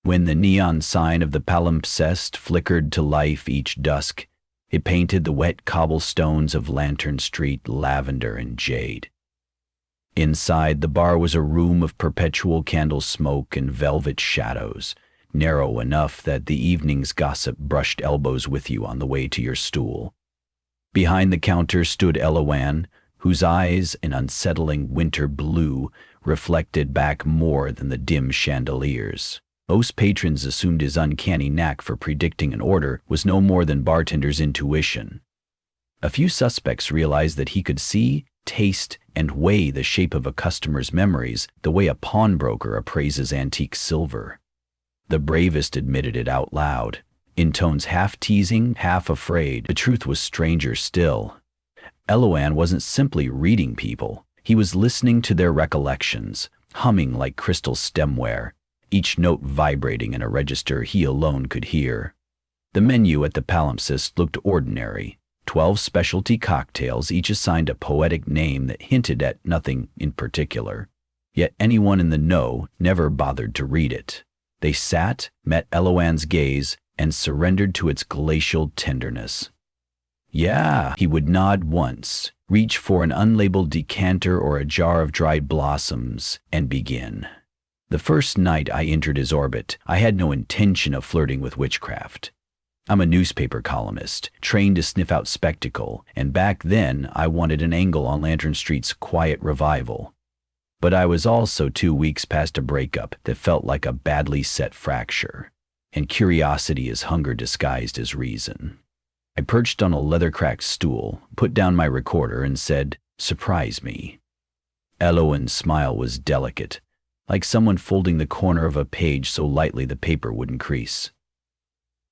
When the neon sign of the palimpsest flickered to life each dusk, it painted the wet cobblestones of Lantern Street lavender and jade. Inside the bar was a room of perpetual candle smoke and velvet shadows, narrow enough that the evening's gossip brushed elbows with you on the way to your stool. Behind the counter stood Eloanne, whose eyes, an unsettling winter blue, reflected back more than the dim chandeliers. Most patrons assumed his uncanny knack for predicting an order was no more than bartender's intuition. A few suspects realized that he could see, taste, and weigh the shape of a customer's memories the way a pawnbroker appraises antique silver. The bravest admitted it out loud, in tones half teasing, half afraid. The truth was stranger still. Eloanne wasn't simply reading people. He was listening to their recollections, humming like crystal stemware, each note vibrating in a register he alone could hear. The menu at the palimpsest looked ordinary. 12 specialty cocktails, each assigned a poetic name that hinted at nothing in particular. Yet anyone in the know never bothered to read it. They sat, met Eloanne's gaze, and surrendered to its glacial tenderness. Yeah, he would nod once, reach for an unlabeled decanter or a jar of dried blossoms, and begin. The first night I entered his orbit, I had no intention of flirting with witchcraft. I'm a newspaper columnist, trained to sniff out spectacle, and back then I wanted an angle on Lantern Street's quiet revival. But I was also 2 weeks past a breakup that felt like a badly set fracture, and curiosity is hunger disguised as reason. I perched on a leather-cracked stool, put down my recorder, and said, "Surprise me." Eloanne's smile was delicate, like someone folding the corner of a page so lightly the paper wouldn't crease.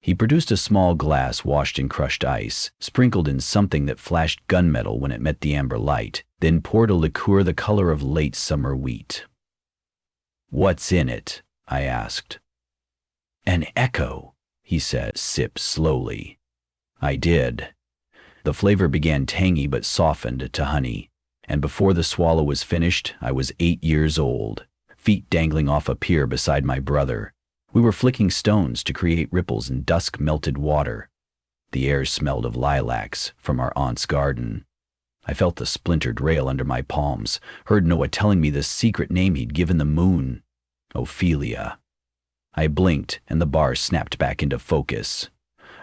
He produced a small glass washed in crushed ice, sprinkled in something that flashed gunmetal when it met the amber light, then poured a liqueur the color of late summer wheat. "What's in it?" I asked. "An echo," he said. "Sip slowly." I did. The flavor began tangy but softened to honey, and before the swallow was finished, I was 8 years old, feet dangling off a pier beside my brother. We were flicking stones to create ripples in dusk-melted water. The air smelled of lilacs from our aunt's garden. I felt the splintered rail under my palms, heard Noah telling me the secret name he'd given the moon, Ophelia. I blinked, and the bar snapped back into focus.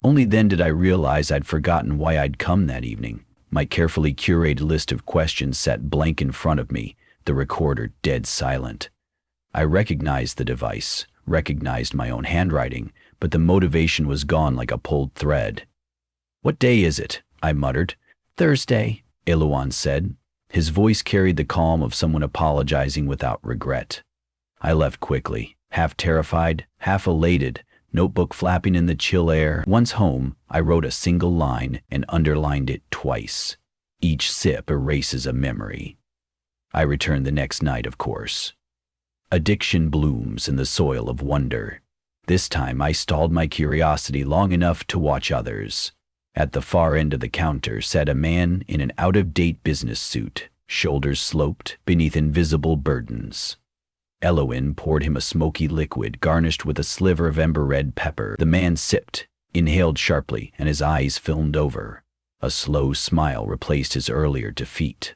Only then did I realize I'd forgotten why I'd come that evening. My carefully curated list of questions sat blank in front of me, the recorder dead silent. I recognized the device, recognized my own handwriting, but the motivation was gone like a pulled thread. "What day is it?" I muttered. "Thursday," Eloanne said. His voice carried the calm of someone apologizing without regret. I left quickly, half terrified, half elated, notebook flapping in the chill air. Once home, I wrote a single line and underlined it twice. Each sip erases a memory. I returned the next night, of course. Addiction blooms in the soil of wonder. This time I stalled my curiosity long enough to watch others. At the far end of the counter sat a man in an out-of-date business suit, shoulders sloped beneath invisible burdens. Eloanne poured him a smoky liquid garnished with a sliver of ember-red pepper. The man sipped, inhaled sharply, and his eyes filmed over. A slow smile replaced his earlier defeat.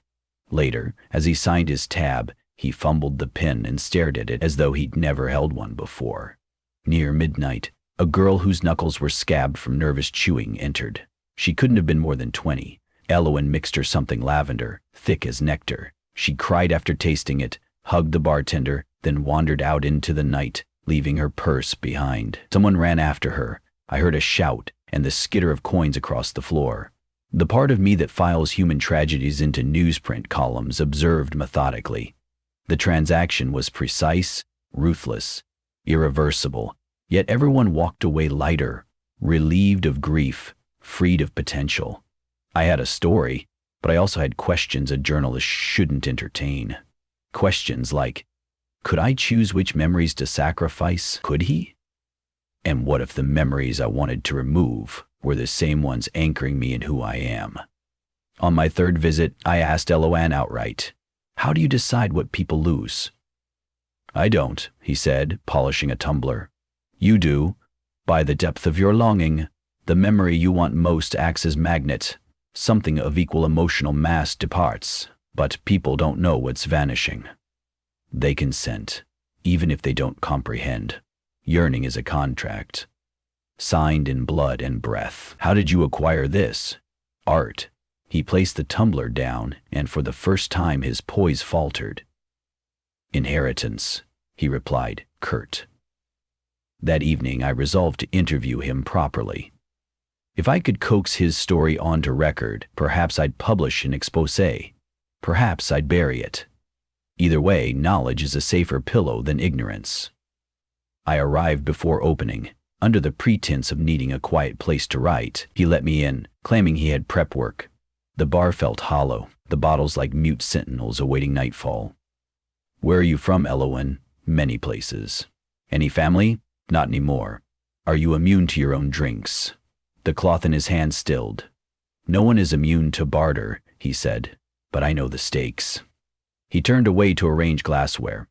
Later, as he signed his tab, he fumbled the pen and stared at it as though he'd never held one before. Near midnight, a girl whose knuckles were scabbed from nervous chewing entered. She couldn't have been more than 20. Eloanne mixed her something lavender, thick as nectar. She cried after tasting it, hugged the bartender, then wandered out into the night, leaving her purse behind. Someone ran after her. I heard a shout and the skitter of coins across the floor. The part of me that files human tragedies into newsprint columns observed methodically. The transaction was precise, ruthless, irreversible, yet everyone walked away lighter, relieved of grief, freed of potential. I had a story, but I also had questions a journalist shouldn't entertain. Questions like, could I choose which memories to sacrifice? Could he? And what if the memories I wanted to remove were the same ones anchoring me in who I am? On my third visit, I asked Eloanne outright, "How do you decide what people lose?" "I don't," he said, polishing a tumbler. You do. By the depth of your longing, the memory you want most acts as magnet. Something of equal emotional mass departs, but people don't know what's vanishing. They consent, even if they don't comprehend. Yearning is a contract, signed in blood and breath. How did you acquire this? Art. He placed the tumbler down, and for the first time his poise faltered. Inheritance, he replied, curt. That evening I resolved to interview him properly. If I could coax his story onto record, perhaps I'd publish an exposé. Perhaps I'd bury it. Either way, knowledge is a safer pillow than ignorance. I arrived before opening. Under the pretense of needing a quiet place to write, he let me in, claiming he had prep work. The bar felt hollow, the bottles like mute sentinels awaiting nightfall. Where are you from, Elowen? Many places. Any family? Not anymore. Are you immune to your own drinks? The cloth in his hand stilled. No one is immune to barter, he said, but I know the stakes. He turned away to arrange glassware.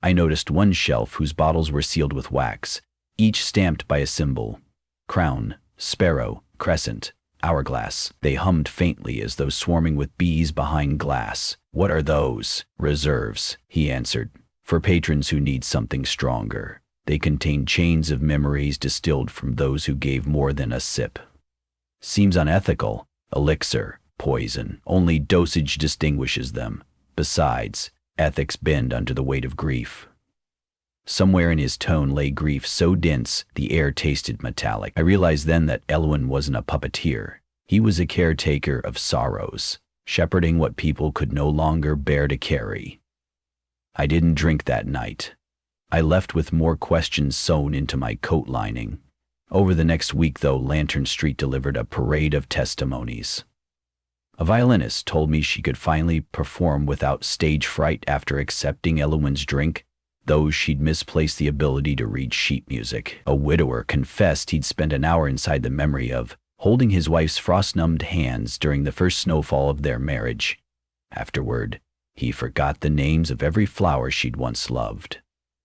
I noticed one shelf whose bottles were sealed with wax, each stamped by a symbol. Crown, sparrow, crescent, hourglass. They hummed faintly as though swarming with bees behind glass. What are those? Reserves, he answered, for patrons who need something stronger. They contain chains of memories distilled from those who gave more than a sip. Seems unethical. Elixir, poison. Only dosage distinguishes them. Besides, ethics bend under the weight of grief. Somewhere in his tone lay grief so dense the air tasted metallic. I realized then that Elowen wasn't a puppeteer. He was a caretaker of sorrows, shepherding what people could no longer bear to carry. I didn't drink that night. I left with more questions sewn into my coat lining. Over the next week, though, Lantern Street delivered a parade of testimonies. A violinist told me she could finally perform without stage fright after accepting Elowen's drink, though she'd misplaced the ability to read sheet music. A widower confessed he'd spent an hour inside the memory of holding his wife's frost-numbed hands during the first snowfall of their marriage. Afterward, he forgot the names of every flower she'd once loved.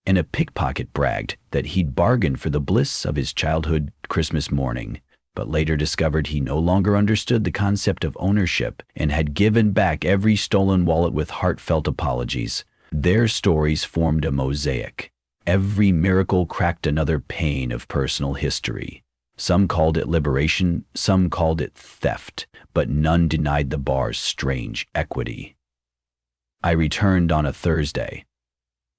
And a pickpocket bragged that he'd bargained for the bliss of his childhood Christmas morning, but later discovered he no longer understood the concept of ownership and had given back every stolen wallet with heartfelt apologies. Their stories formed a mosaic. Every miracle cracked another pane of personal history. Some called it liberation, some called it theft, but none denied the bar's strange equity. I returned on a Thursday,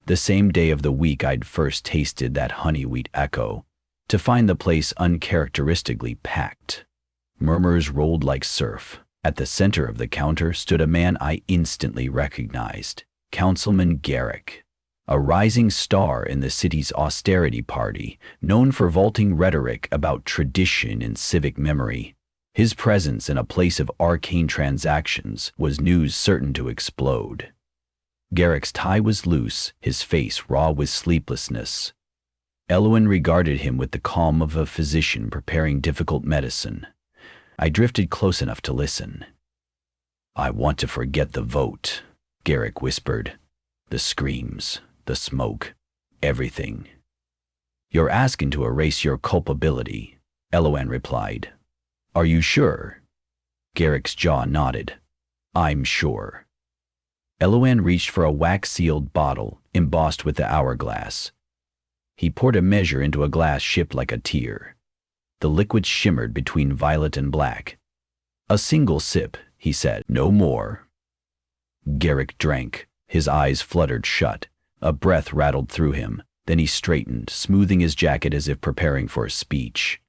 the same day of the week I'd first tasted that honey wheat echo, to find the place uncharacteristically packed. Murmurs rolled like surf. At the center of the counter stood a man I instantly recognized, Councilman Garrick, a rising star in the city's austerity party, known for vaulting rhetoric about tradition and civic memory. His presence in a place of arcane transactions was news certain to explode. Garrick's tie was loose, his face raw with sleeplessness. Elowen regarded him with the calm of a physician preparing difficult medicine. I drifted close enough to listen. "I want to forget the vote," Garrick whispered. "The screams, the smoke, everything." "You're asking to erase your culpability," Elowen replied. "Are you sure?" Garrick's jaw nodded. "I'm sure." Elowen reached for a wax-sealed bottle embossed with the hourglass. He poured a measure into a glass shaped like a tear. The liquid shimmered between violet and black. "A single sip," he said. "No more." Garrick drank. His eyes fluttered shut. A breath rattled through him. Then he straightened, smoothing his jacket as if preparing for a speech.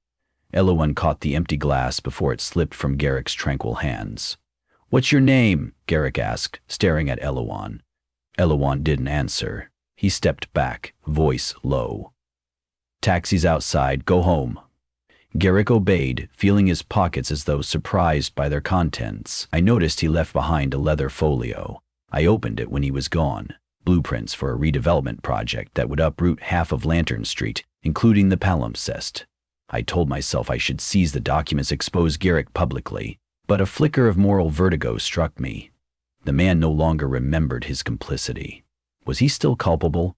Elowen caught the empty glass before it slipped from Garrick's tranquil hands. "What's your name?" Garrick asked, staring at Elowen. Elowen didn't answer. He stepped back, voice low. "Taxi's outside. Go home." Garrick obeyed, feeling his pockets as though surprised by their contents. I noticed he left behind a leather folio. I opened it when he was gone. Blueprints for a redevelopment project that would uproot half of Lantern Street, including the palimpsest. I told myself I should seize the documents, expose Garrick publicly, but a flicker of moral vertigo struck me. The man no longer remembered his complicity. Was he still culpable?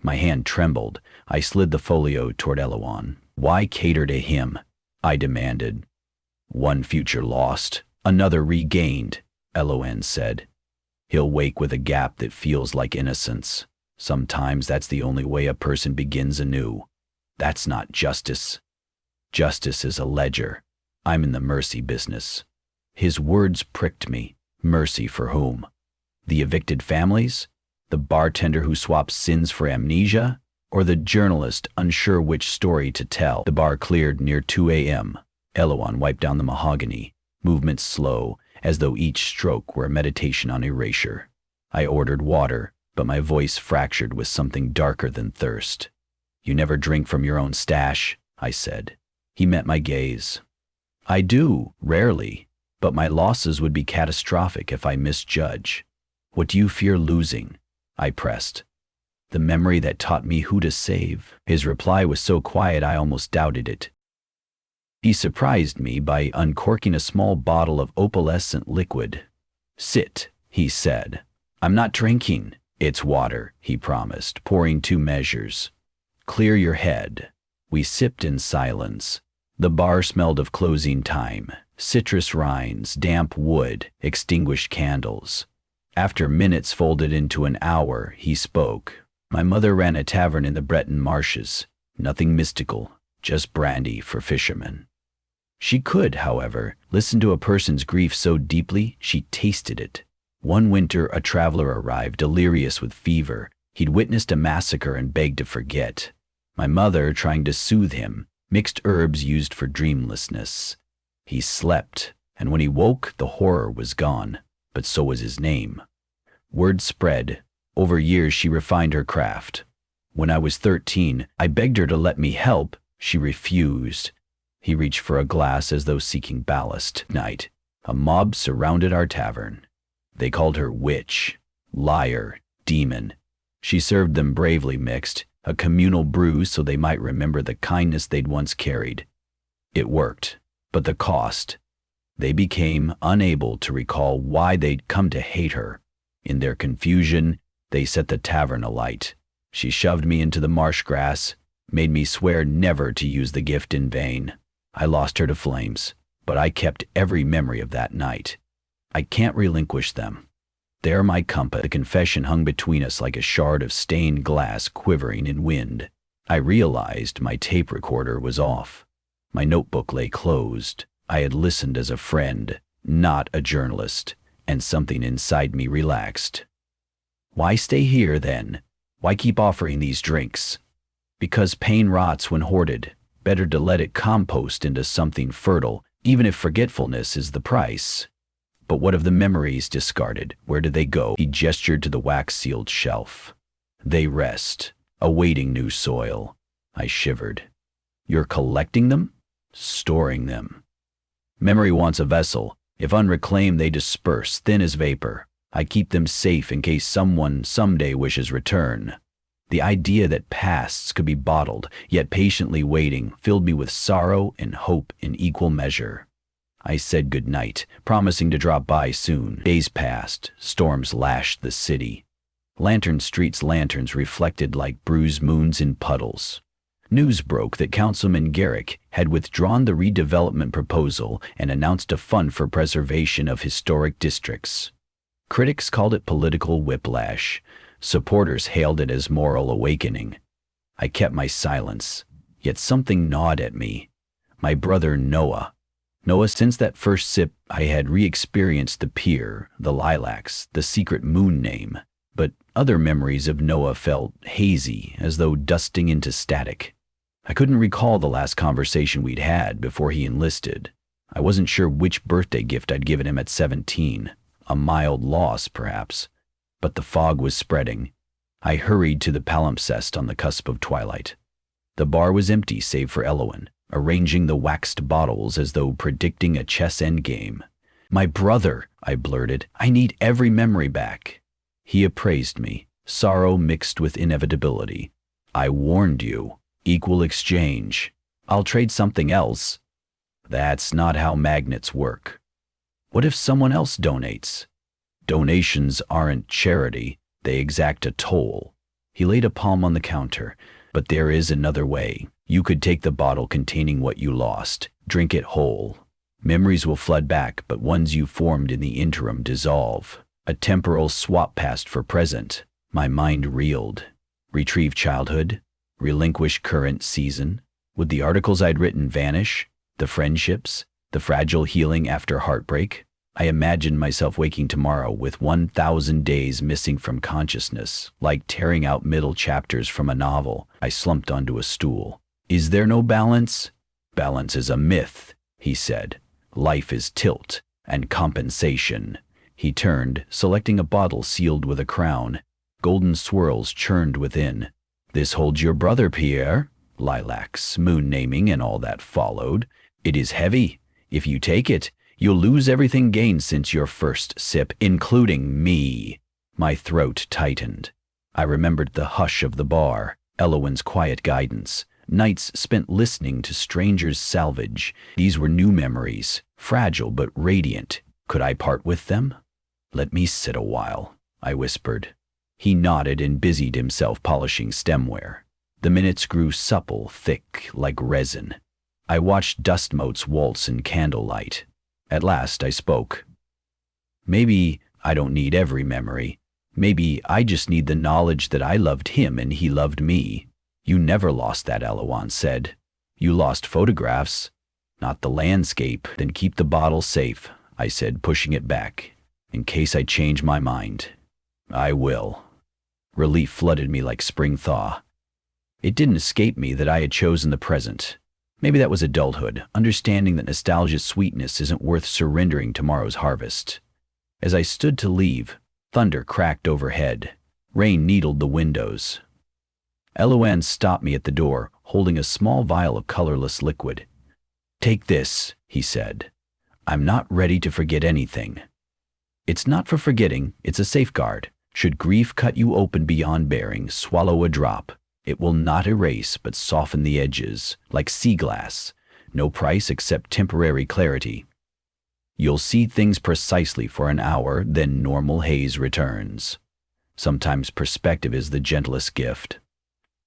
My hand trembled. I slid the folio toward Eloan. Why cater to him? I demanded. One future lost, another regained, Eloan said. He'll wake with a gap that feels like innocence. Sometimes that's the only way a person begins anew. That's not justice. Justice is a ledger. I'm in the mercy business. His words pricked me. Mercy for whom? The evicted families? The bartender who swaps sins for amnesia? Or the journalist unsure which story to tell? The bar cleared near 2 a.m. Eloan wiped down the mahogany, movements slow, as though each stroke were a meditation on erasure. I ordered water, but my voice fractured with something darker than thirst. You never drink from your own stash, I said. He met my gaze. I do, rarely, but my losses would be catastrophic if I misjudge. What do you fear losing? I pressed. The memory that taught me who to save. His reply was so quiet I almost doubted it. He surprised me by uncorking a small bottle of opalescent liquid. Sit, he said. I'm not drinking. It's water, he promised, pouring 2 measures. Clear your head. We sipped in silence. The bar smelled of closing time, citrus rinds, damp wood, extinguished candles. After minutes folded into an hour, he spoke. My mother ran a tavern in the Breton marshes. Nothing mystical, just brandy for fishermen. She could, however, listen to a person's grief so deeply she tasted it. One winter, a traveler arrived, delirious with fever. He'd witnessed a massacre and begged to forget. My mother, trying to soothe him, mixed herbs used for dreamlessness. He slept, and when he woke, the horror was gone, but so was his name. Word spread. Over years, she refined her craft. When I was 13, I begged her to let me help. She refused. He reached for a glass as though seeking ballast. Night, a mob surrounded our tavern. They called her witch, liar, demon. She served them bravely mixed, a communal brew so they might remember the kindness they'd once carried. It worked, but the cost. They became unable to recall why they'd come to hate her. In their confusion, they set the tavern alight. She shoved me into the marsh grass, made me swear never to use the gift in vain. I lost her to flames, but I kept every memory of that night. I can't relinquish them. They're my compass. The confession hung between us like a shard of stained glass quivering in wind. I realized my tape recorder was off. My notebook lay closed. I had listened as a friend, not a journalist, and something inside me relaxed. Why stay here, then? Why keep offering these drinks? Because pain rots when hoarded. Better to let it compost into something fertile, even if forgetfulness is the price. But what of the memories discarded? Where do they go? He gestured to the wax-sealed shelf. They rest, awaiting new soil. I shivered. You're collecting them? Storing them. Memory wants a vessel. If unreclaimed, they disperse, thin as vapor. I keep them safe in case someone someday wishes return. The idea that pasts could be bottled, yet patiently waiting, filled me with sorrow and hope in equal measure. I said good night, promising to drop by soon. Days passed. Storms lashed the city. Lantern Street's lanterns reflected like bruised moons in puddles. News broke that Councilman Garrick had withdrawn the redevelopment proposal and announced a fund for preservation of historic districts. Critics called it political whiplash. Supporters hailed it as moral awakening. I kept my silence, yet something gnawed at me. My brother Noah. Since that first sip, I had re-experienced the pier, the lilacs, the secret moon name. But other memories of Noah felt hazy, as though dusting into static. I couldn't recall the last conversation we'd had before he enlisted. I wasn't sure which birthday gift I'd given him at 17. A mild loss, perhaps. But the fog was spreading. I hurried to the palimpsest on the cusp of twilight. The bar was empty save for Eloan, arranging the waxed bottles as though predicting a chess endgame. My brother, I blurted. I need every memory back. He appraised me, sorrow mixed with inevitability. I warned you. Equal exchange. I'll trade something else. That's not how magnets work. What if someone else donates? Donations aren't charity. They exact a toll. He laid a palm on the counter. But there is another way. You could take the bottle containing what you lost, drink it whole. Memories will flood back, but ones you formed in the interim dissolve. A temporal swap past for present. My mind reeled. Retrieve childhood? Relinquish current season? Would the articles I'd written vanish? The friendships? The fragile healing after heartbreak? I imagined myself waking tomorrow with 1,000 days missing from consciousness, like tearing out middle chapters from a novel. I slumped onto a stool. Is there no balance? Balance is a myth, he said. Life is tilt and compensation. He turned, selecting a bottle sealed with a crown. Golden swirls churned within. This holds your brother, Pierre. Lilacs, moon naming, and all that followed. It is heavy. If you take it, you'll lose everything gained since your first sip, including me. My throat tightened. I remembered the hush of the bar, Elowen's quiet guidance, nights spent listening to strangers salvage. These were new memories, fragile but radiant. Could I part with them? Let me sit a while, I whispered. He nodded and busied himself polishing stemware. The minutes grew supple, thick, like resin. I watched dust motes waltz in candlelight. At last I spoke. Maybe I don't need every memory. Maybe I just need the knowledge that I loved him and he loved me. You never lost that, Elowen said. You lost photographs, not the landscape. Then keep the bottle safe, I said, pushing it back, in case I change my mind. I will. Relief flooded me like spring thaw. It didn't escape me that I had chosen the present. Maybe that was adulthood, understanding that nostalgia's sweetness isn't worth surrendering tomorrow's harvest. As I stood to leave, thunder cracked overhead. Rain needled the windows. Elowen stopped me at the door, holding a small vial of colorless liquid. Take this, he said. I'm not ready to forget anything. It's not for forgetting, it's a safeguard. Should grief cut you open beyond bearing, swallow a drop. It will not erase but soften the edges, like sea glass. No price except temporary clarity. You'll see things precisely for an hour, then normal haze returns. Sometimes perspective is the gentlest gift.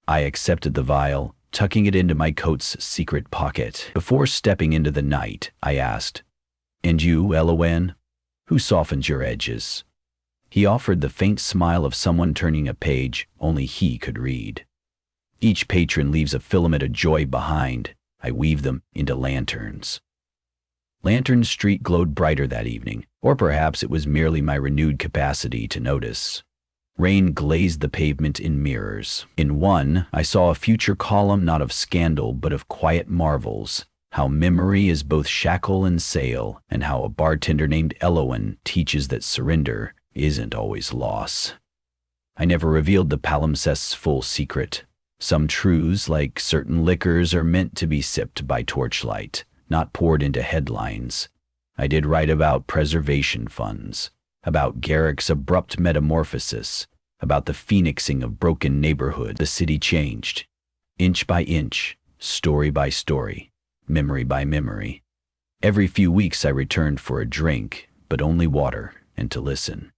I accepted the vial, tucking it into my coat's secret pocket. Before stepping into the night, I asked, And you, Elowen? Who softens your edges? He offered the faint smile of someone turning a page only he could read. Each patron leaves a filament of joy behind. I weave them into lanterns. Lantern Street glowed brighter that evening, or perhaps it was merely my renewed capacity to notice. Rain glazed the pavement in mirrors. In one, I saw a future column not of scandal but of quiet marvels, how memory is both shackle and sail, and how a bartender named Elowen teaches that surrender isn't always loss. I never revealed the palimpsest's full secret. Some truths, like certain liquors, are meant to be sipped by torchlight, not poured into headlines. I did write about preservation funds, about Garrick's abrupt metamorphosis, about the phoenixing of broken neighborhood. The city changed, inch by inch, story by story, memory by memory. Every few weeks I returned for a drink, but only water, and to listen.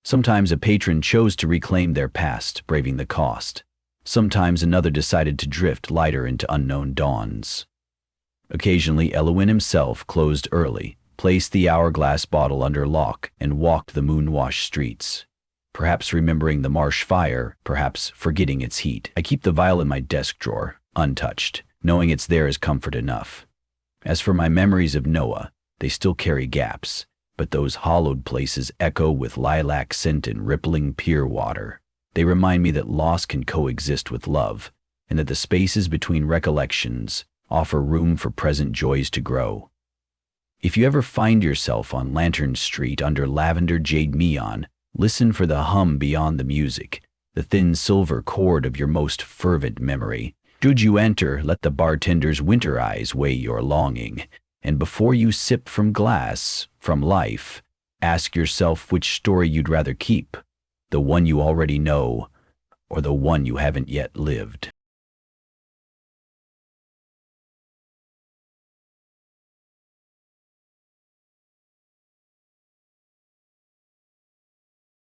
Sometimes a patron chose to reclaim their past, braving the cost. Sometimes another decided to drift lighter into unknown dawns. Occasionally Elowen himself closed early, placed the hourglass bottle under lock, and walked the moon-washed streets. Perhaps remembering the marsh fire, perhaps forgetting its heat. I keep the vial in my desk drawer, untouched, knowing it's there is comfort enough. As for my memories of Noah, they still carry gaps, but those hollowed places echo with lilac scent and rippling pier water. They remind me that loss can coexist with love, and that the spaces between recollections offer room for present joys to grow. If you ever find yourself on Lantern Street under lavender jade neon, listen for the hum beyond the music, the thin silver chord of your most fervent memory. Should you enter, let the bartender's winter eyes weigh your longing, and before you sip from glass, from life, ask yourself which story you'd rather keep, the one you already know, or the one you haven't yet lived.